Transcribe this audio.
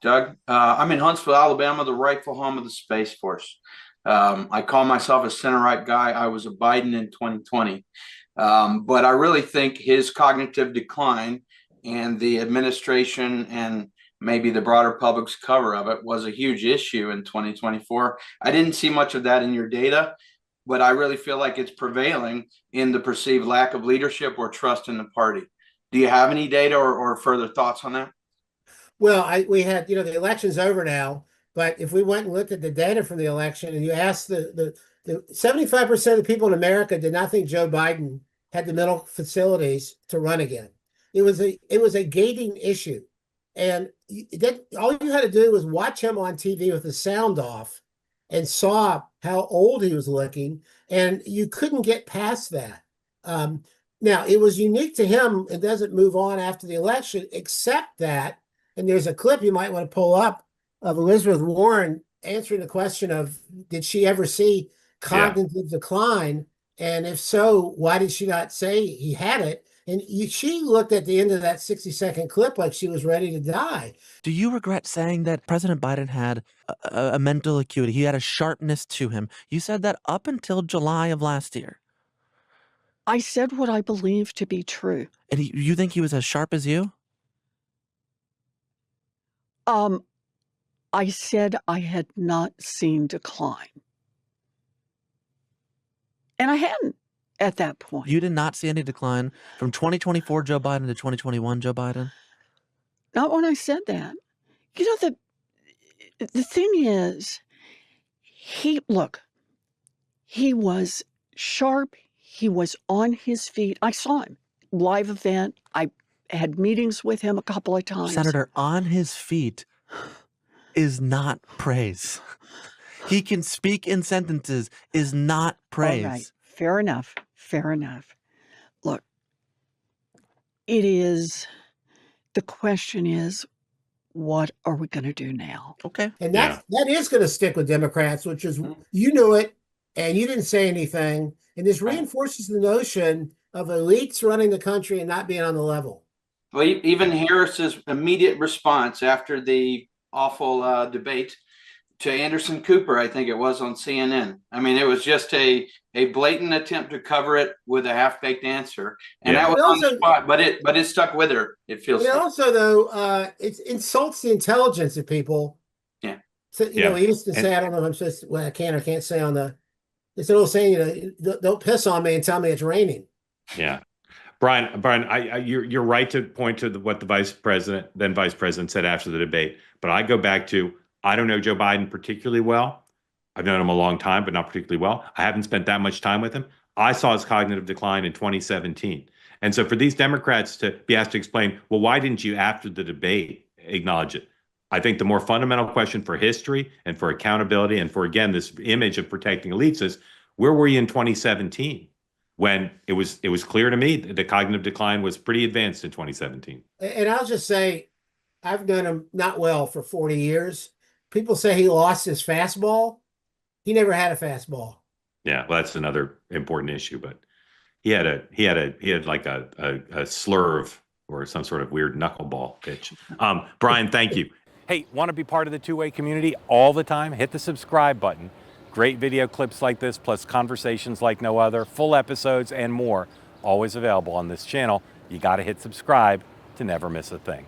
Doug. I'm in Huntsville, Alabama, the rightful home of the Space Force. I call myself a center right guy. I was a Biden in 2020. But I really think his cognitive decline and the administration and maybe the broader public's cover of it was a huge issue in 2024. I didn't see much of that in your data, but I really feel like it's prevailing in the perceived lack of leadership or trust in the party. Do you have any data or further thoughts on that? Well, we had, the election's over now, but if we went and looked at the data from the election and you asked the 75% of the people in America did not think Joe Biden had the mental facilities to run again. It was a gating issue. And all you had to do was watch him on TV with the sound off and saw how old he was looking, and you couldn't get past that. Now, it was unique to him. It doesn't move on after the election, except that, and there's a clip you might want to pull up of Elizabeth Warren answering the question of, did she ever see cognitive decline? And if so, why did she not say he had it? And she looked at the end of that 60-second clip like she was ready to die. Do you regret saying that President Biden had a mental acuity? He had a sharpness to him. You said that up until July of last year. I said what I believe to be true. And you think he was as sharp as you? I said I had not seen decline. And I hadn't at that point. You did not see any decline from 2024 Joe Biden to 2021 Joe Biden? Not when I said that. The thing is, he was sharp. He was on his feet. I saw him live event. I had meetings with him a couple of times. Senator, on his feet is not praise. He can speak in sentences is not praise. All right. Fair enough. Fair enough. Look, the question is, what are we going to do now? Okay. And that is going to stick with Democrats, which is, you knew it and you didn't say anything. And this reinforces the notion of elites running the country and not being on the level. Well, even Harris's immediate response after the awful debate to Anderson Cooper, I think it was on CNN. I mean, it was just a blatant attempt to cover it with a half-baked answer, and that was on the spot. But it stuck with her. It feels. Also, though, it insults the intelligence of people. Yeah. So he used to say, I don't know if I'm supposed to, well, I can or can't say on the. It's an old saying, don't piss on me and tell me it's raining. Yeah. Brian, you're right to point to what the then vice president said after the debate. But I go back to, I don't know Joe Biden particularly well. I've known him a long time, but not particularly well. I haven't spent that much time with him. I saw his cognitive decline in 2017. And so for these Democrats to be asked to explain, well, why didn't you after the debate acknowledge it? I think the more fundamental question for history and for accountability and for, again, this image of protecting elites is, where were you in 2017? When it was clear to me that the cognitive decline was pretty advanced in 2017. And I'll just say, I've known him not well for 40 years. People say he lost his fastball. He never had a fastball. Yeah, well, that's another important issue. But he had like a slurve or some sort of weird knuckleball pitch. Brian, thank you. Hey, want to be part of the two-way community all the time? Hit the subscribe button. Great video clips like this, plus conversations like no other, full episodes and more, always available on this channel. You got to hit subscribe to never miss a thing.